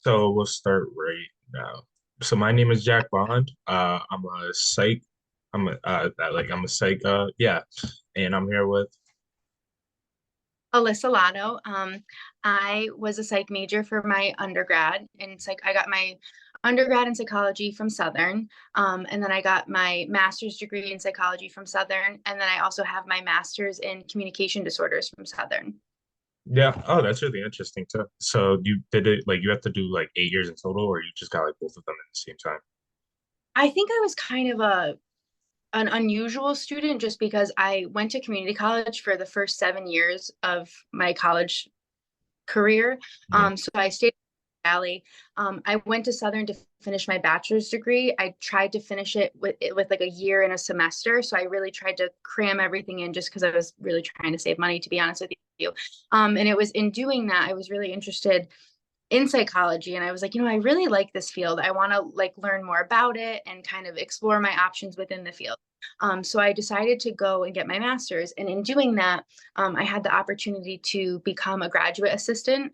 So we'll start right now. So my name is Jack Bond. I'm a psych. I'm a psych. Yeah, and I'm here with. Alyssa Lotto. I was a psych major for my undergrad in psych. I got my undergrad in psychology from Southern, and then I got my master's degree in psychology from Southern, and then I also have my master's in communication disorders from Southern. Yeah. Oh, that's really interesting too. So you did it like you have to do like 8 years in total, or you just got like both of them at the same time? I think I was kind of a an unusual student just because I went to community college for the first 7 years of my college career. Mhm. So I stayed in Valley. I went to Southern to finish my bachelor's degree. I tried to finish it with like a year and a semester. So I really tried to cram everything in just because I was really trying to save money, to be honest with you. And it was in doing that, I was really interested in psychology, and I was like, I really like this field. I want to like learn more about it and kind of explore my options within the field. So I decided to go and get my master's, and in doing that, I had the opportunity to become a graduate assistant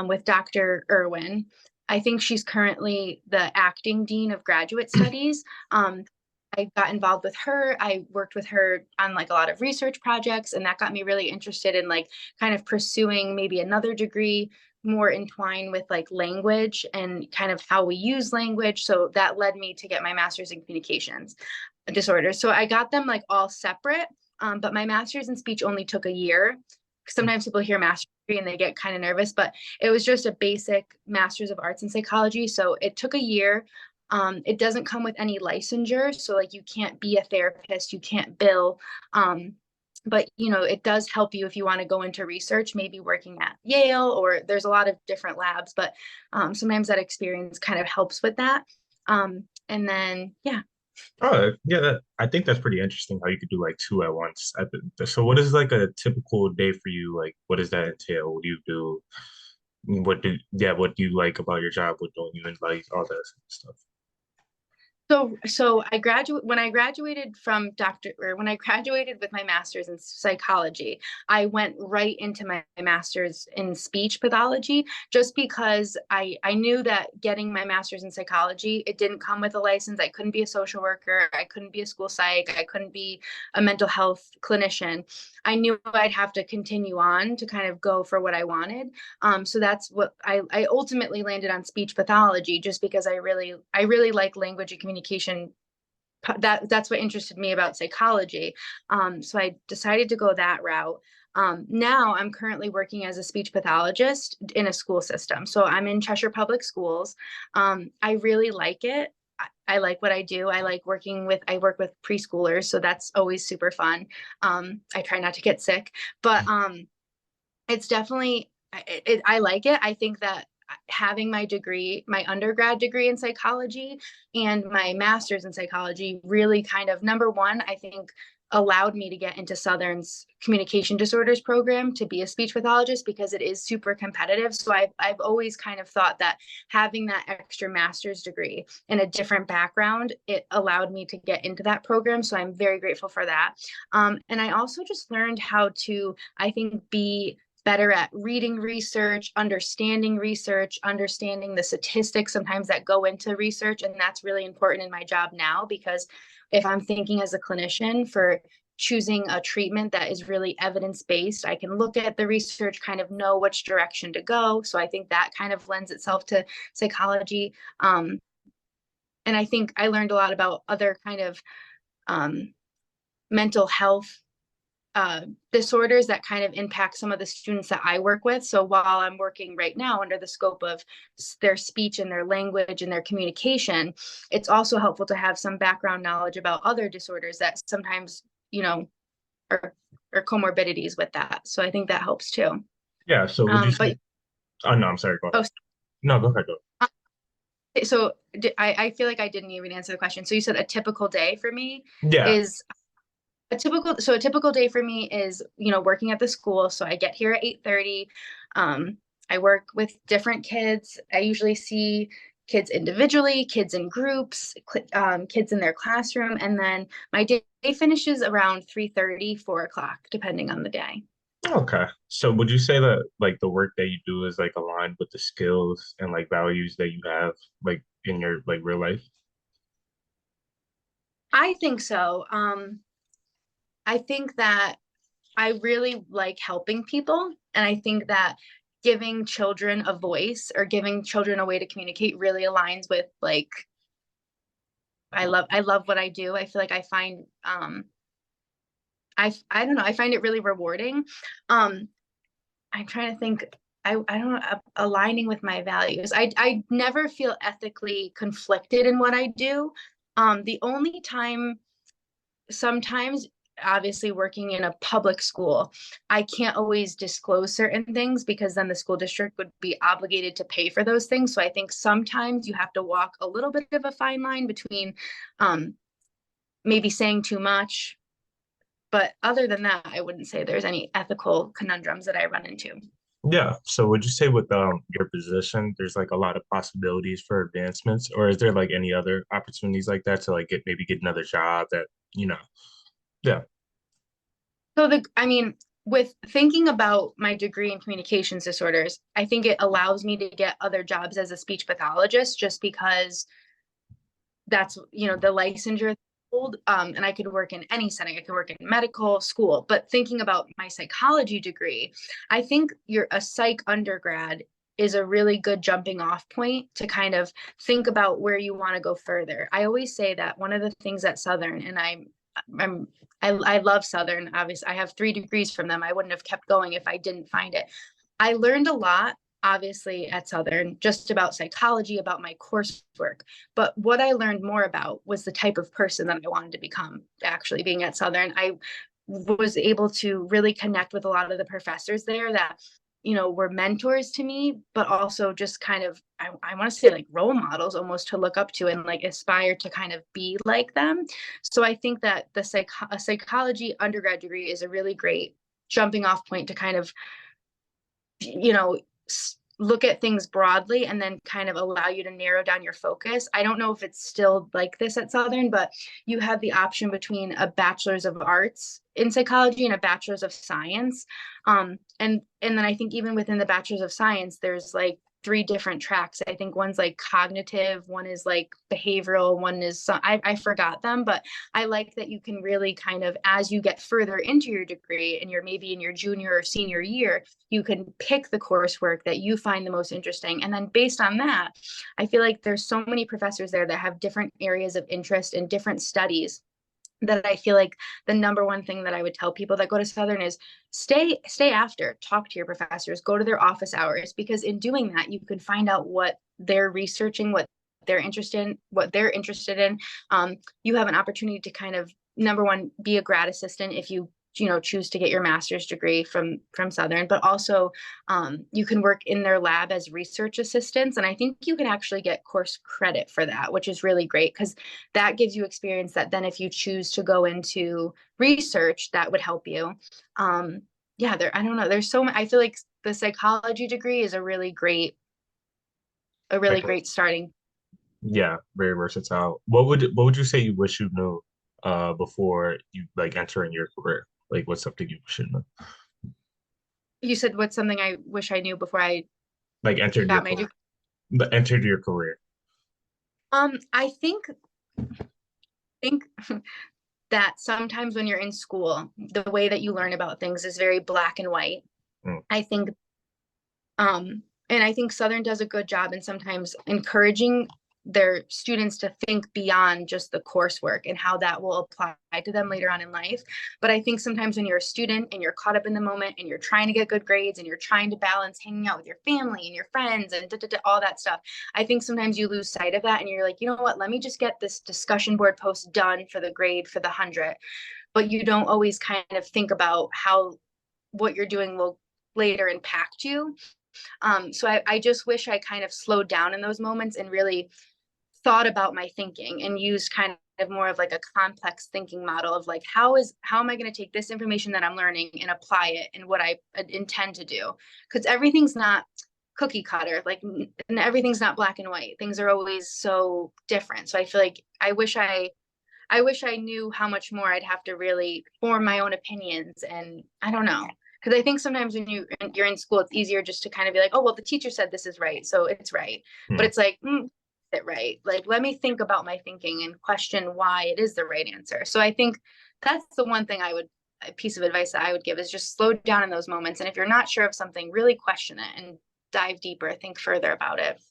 with Dr. Irwin. I think she's currently the acting dean of graduate studies. I got involved with her. I worked with her on like a lot of research projects, and that got me really interested in like kind of pursuing maybe another degree more entwined with like language and kind of how we use language. So that led me to get my master's in communications disorders. So I got them like all separate, but my master's in speech only took a year. Sometimes people hear master's degree and they get kind of nervous, but it was just a basic master's of arts in psychology. So it took a year. It doesn't come with any licensure. So like you can't be a therapist, you can't bill. But it does help you if you want to go into research, maybe working at Yale, or there's a lot of different labs, but sometimes that experience kind of helps with that. And then yeah. Oh, yeah. I think that's pretty interesting how you could do like two at once. So what is like a typical day for you? Like, what does that entail? What do you do? What do you like about your job? What don't you like? All that stuff. So I graduate when I graduated from doctor or when I graduated with my master's in psychology, I went right into my master's in speech pathology just because I knew that getting my master's in psychology, it didn't come with a license. I couldn't be a social worker, I couldn't be a school psych, I couldn't be a mental health clinician. I knew I'd have to continue on to kind of go for what I wanted. So that's what I ultimately landed on speech pathology just because I really like language and communication. That's what interested me about psychology. So I decided to go that route. Now I'm currently working as a speech pathologist in a school system. So I'm in Cheshire Public Schools. I really like it. I like what I do. I work with preschoolers, so that's always super fun. I try not to get sick, but it's definitely I like it. I think that having my degree, my undergrad degree in psychology and my master's in psychology really kind of, number one, I think allowed me to get into Southern's communication disorders program to be a speech pathologist because it is super competitive. So I've always kind of thought that having that extra master's degree in a different background, it allowed me to get into that program. So I'm very grateful for that. And I also just learned how to, I think, be better at reading research, understanding the statistics sometimes that go into research. And that's really important in my job now because if I'm thinking as a clinician for choosing a treatment that is really evidence-based, I can look at the research, kind of know which direction to go. So I think that kind of lends itself to psychology. And I think I learned a lot about other kind of um, mental health disorders that kind of impact some of the students that I work with. So while I'm working right now under the scope of their speech and their language and their communication, it's also helpful to have some background knowledge about other disorders that sometimes, are, are comorbidities with that. So I think that helps too. Yeah. So would you But say? Oh no, I'm sorry. Go ahead. oh, No, go ahead. Go. so I feel like I didn't even answer the question. So you said a typical day for me Yeah. is a typical day for me is working at the school. So I get here at 8:30. I work with different kids. I usually see kids individually, kids in groups, kids in their classroom, and then my day finishes around 3:30, 4 o'clock, depending on the day. Okay. So would you say that like the work that you do is like aligned with the skills and like values that you have like in your like real life? I think so. I think that I really like helping people. And I think that giving children a voice or giving children a way to communicate really aligns with like I love what I do. I feel like I find I don't know, I find it really rewarding. Um I'm trying to think. I don't know, aligning with my values. I never feel ethically conflicted in what I do. The only time sometimes, obviously working in a public school, I can't always disclose certain things because then the school district would be obligated to pay for those things. So I think sometimes you have to walk a little bit of a fine line between um, maybe saying too much. But other than that, I wouldn't say there's any ethical conundrums that I run into. Yeah. So would you say with your position, there's like a lot of possibilities for advancements, or is there like any other opportunities like that to like get another job that, you know, yeah. So I mean, with thinking about my degree in communications disorders, I think it allows me to get other jobs as a speech pathologist just because that's, the licensure hold. And I could work in any setting. I could work in medical school. But thinking about my psychology degree, I think you're a psych undergrad is a really good jumping off point to kind of think about where you want to go further. I always say that one of the things at Southern, and I'm I love Southern. Obviously, I have 3 degrees from them. I wouldn't have kept going if I didn't find it. I learned a lot, obviously, at Southern, just about psychology, about my coursework. But what I learned more about was the type of person that I wanted to become, actually, being at Southern. I was able to really connect with a lot of the professors there that, were mentors to me, but also just kind of, I want to say like role models almost to look up to and like aspire to kind of be like them. So I think that a psychology undergrad degree is a really great jumping off point to kind of, you know, look at things broadly and then kind of allow you to narrow down your focus. I don't know if it's still like this at Southern, but you have the option between a bachelor's of arts in psychology and a bachelor's of science. And then I think even within the bachelor's of science, there's like 3 different tracks. I think one's like cognitive, one is like behavioral, one is I forgot them, but I like that you can really kind of, as you get further into your degree and you're maybe in your junior or senior year, you can pick the coursework that you find the most interesting. And then based on that, I feel like there's so many professors there that have different areas of interest and different studies that I feel like the number one thing that I would tell people that go to Southern is stay after, talk to your professors, go to their office hours, because in doing that, you can find out what they're researching, what they're interested in. You have an opportunity to kind of, number one, be a grad assistant if you choose to get your master's degree from Southern, but also you can work in their lab as research assistants, and I think you can actually get course credit for that, which is really great because that gives you experience that then if you choose to go into research, that would help you. Yeah, there, I don't know, there's so many. I feel like the psychology degree is a really Like great starting. yeah, very versatile. What would you say you wish you knew before you like entering your career? Like what's something you should know? You said what's something I wish I knew before I Like entered your got my career. degree. But entered your career. I think that sometimes when you're in school, the way that you learn about things is very black and white. Mm. I think and I think Southern does a good job in sometimes encouraging their students to think beyond just the coursework and how that will apply to them later on in life. But I think sometimes when you're a student and you're caught up in the moment and you're trying to get good grades and you're trying to balance hanging out with your family and your friends and all that stuff, I think sometimes you lose sight of that and you're like, you know what, let me just get this discussion board post done for the grade for the 100. But you don't always kind of think about how what you're doing will later impact you. So I just wish I kind of slowed down in those moments and really thought about my thinking and used kind of more of like a complex thinking model of like how am I going to take this information that I'm learning and apply it in what I intend to do, because everything's not cookie cutter, like, and everything's not black and white. Things are always so different. So I feel like I wish I knew how much more I'd have to really form my own opinions, and I don't know. because I think sometimes when you're in school, it's easier just to kind of be like, oh, well, the teacher said this is right, so it's right. But Hmm. it's like, it right? Like, let me think about my thinking and question why it is the right answer. So I think that's the one thing a piece of advice that I would give is just slow down in those moments. And if you're not sure of something, really question it and dive deeper, think further about it.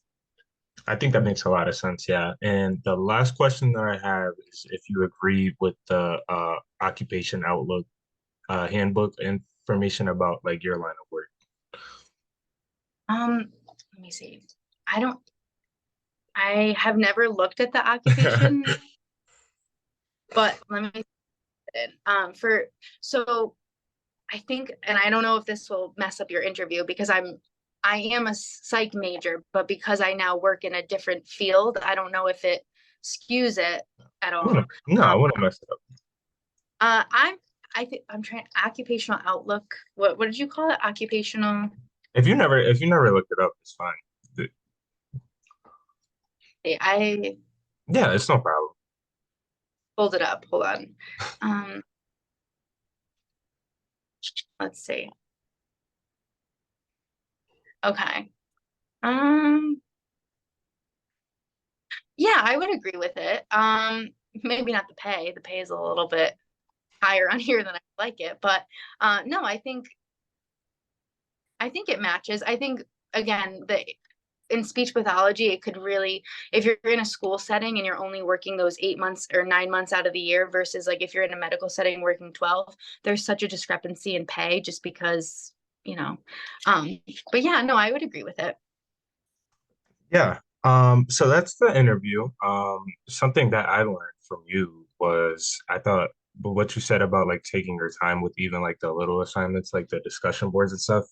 I think that makes a lot of sense, yeah. And the last question that I have is if you agree with the occupation outlook handbook information about like your line of work. Let me see. I don't, I have never looked at the occupation, but let me see it. For so I think, and I don't know if this will mess up your interview because I am a psych major, but because I now work in a different field, I don't know if it skews it at all. No, Um, I want to mess it up. uh, I'm, I think I'm trying occupational outlook. What did you call it? Occupational. If you never looked it up, it's fine. I Yeah, it's no problem. pulled it up. Hold on. Um, let's see. Okay. Um, yeah, I would agree with it. Maybe not the pay. The pay is a little bit higher on here than I like it, but no, I think it matches. I think again, the in speech pathology, it could really, if you're in a school setting and you're only working those 8 months or 9 months out of the year versus like if you're in a medical setting working 12, there's such a discrepancy in pay just because, you know. Um, but yeah, no, I would agree with it. Yeah. So that's the interview. Something that I learned from you was I thought, but what you said about like taking your time with even like the little assignments, like the discussion boards and stuff,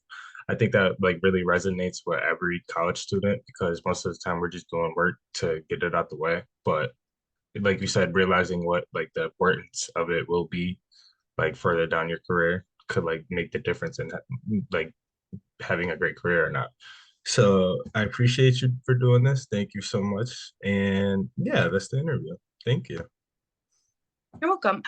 I think that like really resonates with every college student because most of the time we're just doing work to get it out the way. But like you said, realizing what like the importance of it will be like further down your career could like make the difference in like having a great career or not. So I appreciate you for doing this. Thank you so much. And yeah, that's the interview. Thank you. You're welcome.